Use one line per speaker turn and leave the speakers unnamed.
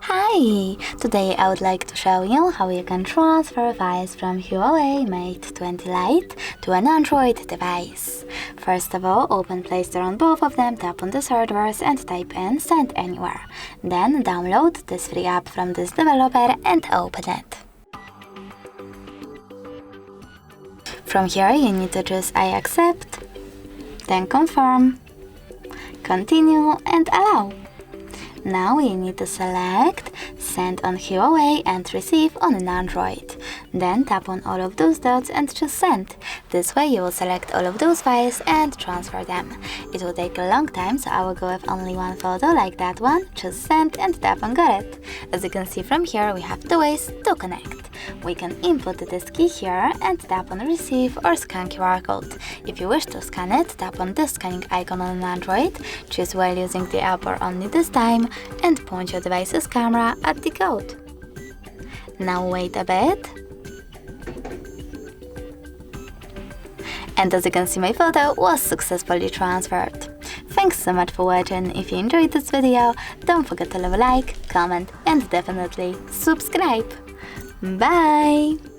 Hi! Today I would like to show you how you can transfer files from Huawei Mate 20 Lite to an Android device. First of all, open Play Store on both of them, tap on the search bars and type in Send Anywhere. Then download this free app from this developer and open it. From here you need to choose I accept, then confirm, continue and allow. Now you need to select Send on Huawei and Receive on an Android. Then tap on all of those dots and choose Send. This way you will select all of those files and transfer them. It will take a long time, so I will go with only one photo like that one, choose Send and tap on Got it. As you can see from here, we have two ways to connect. We can input this key here and tap on Receive or scan QR code. If you wish to scan it, tap on the scanning icon on an Android, choose while using the app or only this time, and point your device's camera at the code. Now wait a bit. And as you can see, my photo was successfully transferred. Thanks so much for watching. If you enjoyed this video, don't forget to leave a like, comment and definitely subscribe. Bye!